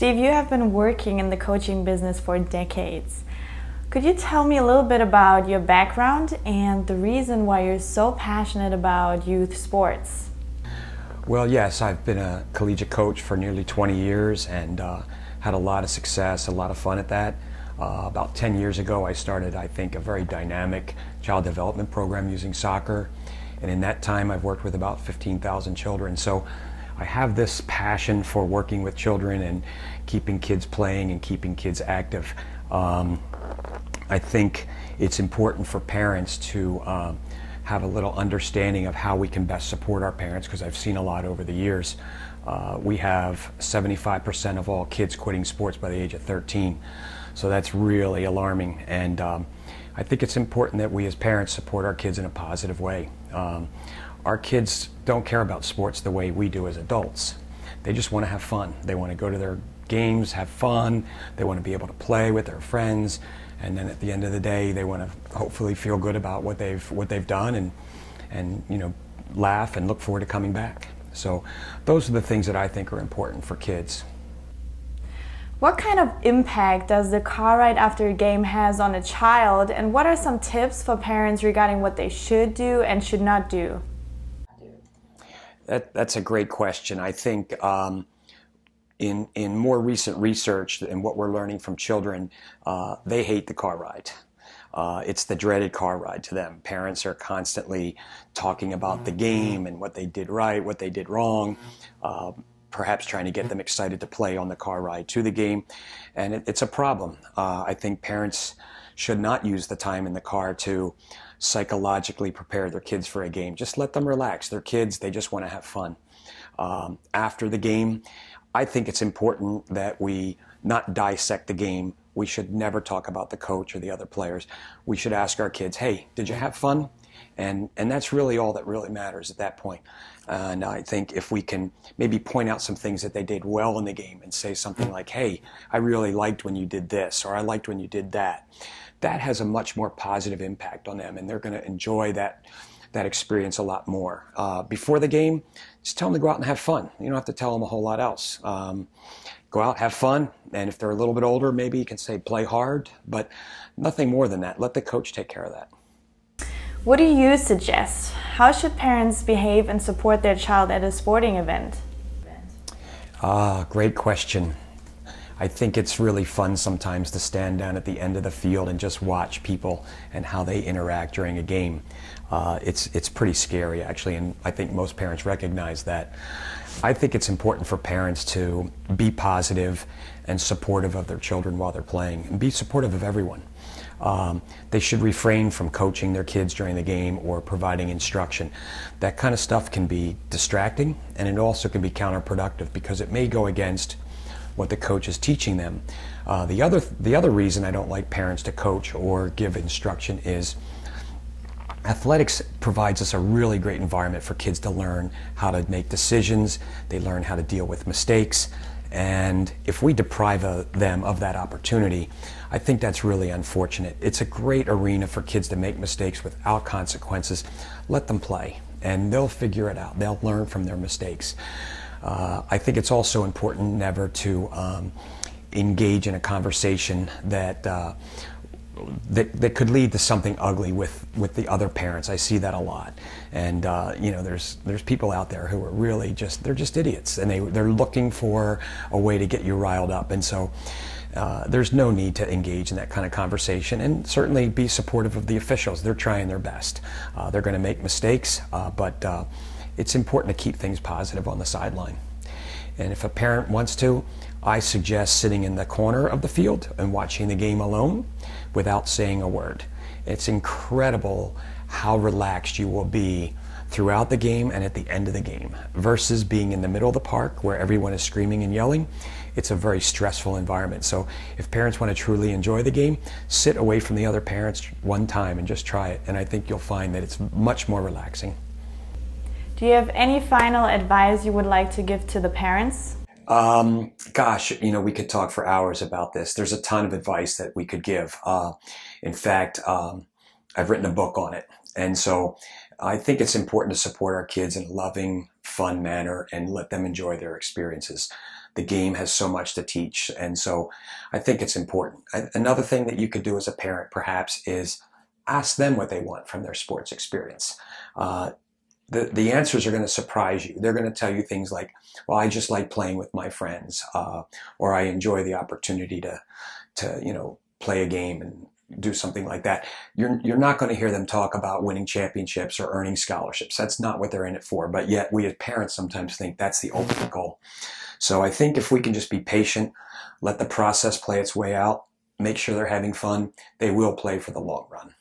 Steve, you have been working in the coaching business for decades. Could you tell me a little bit about your background and the reason why you're so passionate about youth sports? Well, yes, I've been a collegiate coach for nearly 20 years and had a lot of success, a lot of fun at that. About 10 years ago, I started, I think, a very dynamic child development program using soccer. And in that time, I've worked with about 15,000 children. So I have this passion for working with children and keeping kids playing and keeping kids active. I think it's important for parents to have a little understanding of how we can best support our parents, because I've seen a lot over the years. We have 75% of all kids quitting sports by the age of 13. So that's really alarming. And I think it's important that we as parents support our kids in a positive way. Our kids don't care about sports the way we do as adults. They just want to have fun. They want to go to their games, have fun. They want to be able to play with their friends. And then at the end of the day, they want to hopefully feel good about what they've done and you know, laugh and look forward to coming back. So those are the things that I think are important for kids. What kind of impact does the car ride after a game has on a child, and what are some tips for parents regarding what they should do and should not do? That's a great question. I think in more recent research and what we're learning from children, they hate the car ride. It's the dreaded car ride to them. Parents are constantly talking about the game and what they did right, what they did wrong, perhaps trying to get them excited to play on the car ride to the game. And it's a problem. I think parents should not use the time in the car to psychologically prepare their kids for a game. Just let them relax. They're kids. They just want to have fun. After the game, I think it's important that we not dissect the game. We should never talk about the coach or the other players. We should ask our kids, hey, did you have fun? And that's really all that really matters at that point. And I think if we can maybe point out some things that they did well in the game and say something like, hey, I really liked when you did this, or I liked when you did that, that has a much more positive impact on them, and they're going to enjoy that experience a lot more. Before the game, just tell them to go out and have fun. You don't have to tell them a whole lot else. Go out, have fun, and if they're a little bit older, maybe you can say play hard, but nothing more than that. Let the coach take care of that. What do you suggest? How should parents behave and support their child at a sporting event? Great question. I think it's really fun sometimes to stand down at the end of the field and just watch people and how they interact during a game. It's pretty scary, actually, and I think most parents recognize that. I think it's important for parents to be positive and supportive of their children while they're playing, and be supportive of everyone. They should refrain from coaching their kids during the game or providing instruction. That kind of stuff can be distracting, and it also can be counterproductive because it may go against what the coach is teaching them. The other reason I don't like parents to coach or give instruction is athletics provides us a really great environment for kids to learn how to make decisions. They learn how to deal with mistakes. And if we deprive them of that opportunity, I think that's really unfortunate. It's a great arena for kids to make mistakes without consequences. Let them play, and they'll figure it out. They'll learn from their mistakes. I think it's also important never to engage in a conversation that could lead to something ugly with the other parents. I see that a lot, and you know, there's people out there who are really they're just idiots, and they're looking for a way to get you riled up, and so there's no need to engage in that kind of conversation. And certainly be supportive of the officials. They're trying their best. They're going to make mistakes, but it's important to keep things positive on the sideline. And if a parent wants to, I suggest sitting in the corner of the field and watching the game alone without saying a word. It's incredible how relaxed you will be throughout the game and at the end of the game versus being in the middle of the park where everyone is screaming and yelling. It's a very stressful environment. So if parents want to truly enjoy the game, sit away from the other parents one time and just try it. And I think you'll find that it's much more relaxing. Do you have any final advice you would like to give to the parents? Gosh, you know, we could talk for hours about this. There's a ton of advice that we could give. In fact, I've written a book on it. And so I think it's important to support our kids in a loving, fun manner and let them enjoy their experiences. the game has so much to teach. And so I think it's important. Another thing that you could do as a parent perhaps is ask them what they want from their sports experience. The answers are going to surprise you. They're going to tell you things like, well, I just like playing with my friends, or I enjoy the opportunity to play a game and do something like that. You're not going to hear them talk about winning championships or earning scholarships. That's not what they're in it for. But yet we as parents sometimes think that's the ultimate goal. So I think if we can just be patient, let the process play its way out, make sure they're having fun, they will play for the long run.